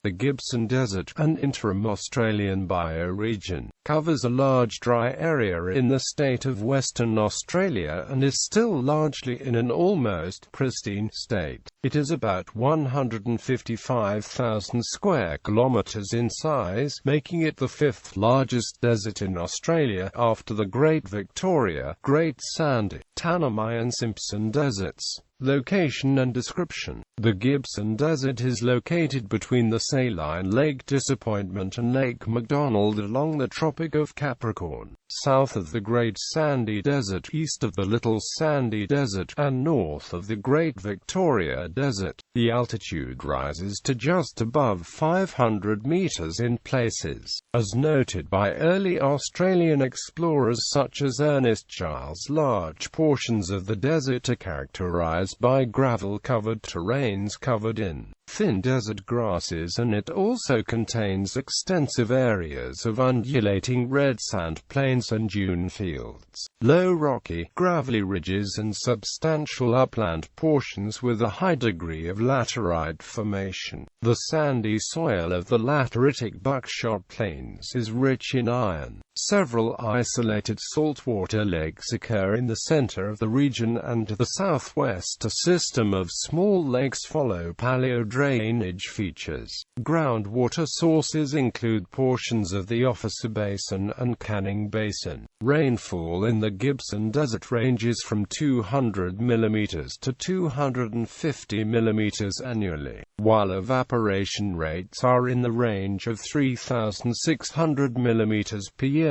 The Gibson Desert, an interim Australian bioregion, covers a large dry area in the state of Western Australia and is still largely in an almost pristine state. It is about 155,000 square kilometres in size, making it the fifth largest desert in Australia after the Great Victoria, Great Sandy, Tanami and Simpson deserts. Location and description. The Gibson Desert is located between the saline Lake Disappointment and Lake McDonald along the Tropic of Capricorn, south of the Great Sandy Desert, east of the Little Sandy Desert, and north of the Great Victoria Desert. The altitude rises to just above 500 meters in places, as noted by early Australian explorers such as Ernest Giles. Large portions of the desert are characterized by gravel-covered terrains covered in thin desert grasses, and it also contains extensive areas of undulating red sand plains and dune fields, low rocky, gravelly ridges and substantial upland portions with a high degree of laterite formation. The sandy soil of the lateritic buckshot plains is rich in iron. Several isolated saltwater lakes occur in the center of the region, and to the southwest a system of small lakes follow paleo-drainage features. Groundwater sources include portions of the Officer Basin and Canning Basin. Rainfall in the Gibson Desert ranges from 200 mm to 250 mm annually, while evaporation rates are in the range of 3,600 mm per year.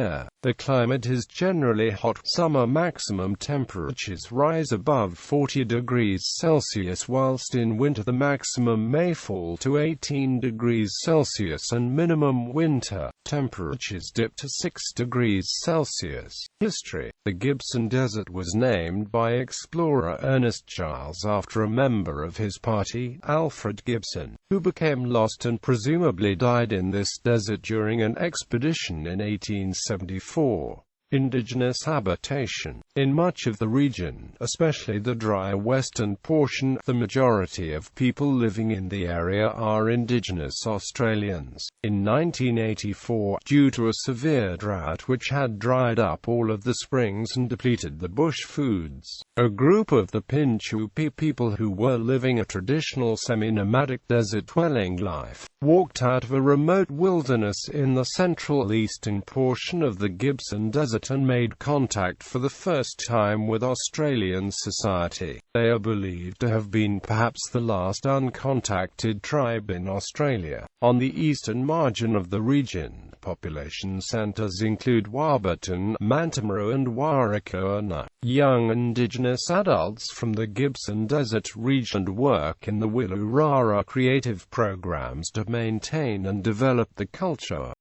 The climate is generally hot. Summer maximum temperatures rise above 40 degrees Celsius, whilst in winter the maximum may fall to 18 degrees Celsius and minimum winter temperatures dip to 6 degrees Celsius. History. The Gibson Desert was named by explorer Ernest Giles after a member of his party, Alfred Gibson, who became lost and presumably died in this desert during an expedition in 1874. Indigenous habitation. In much of the region, especially the dry western portion, the majority of people living in the area are Indigenous Australians. In 1984, due to a severe drought which had dried up all of the springs and depleted the bush foods, a group of the Pinchupi people who were living a traditional semi-nomadic desert-dwelling life walked out of a remote wilderness in the central eastern portion of the Gibson Desert and made contact for the first time with Australian society. They are believed to have been perhaps the last uncontacted tribe in Australia. On the eastern margin of the region, population centres include Warburton, Mantamaroo and Warrakoona. Young Indigenous adults from the Gibson Desert region work in the Wilurara creative programs to maintain and develop the culture.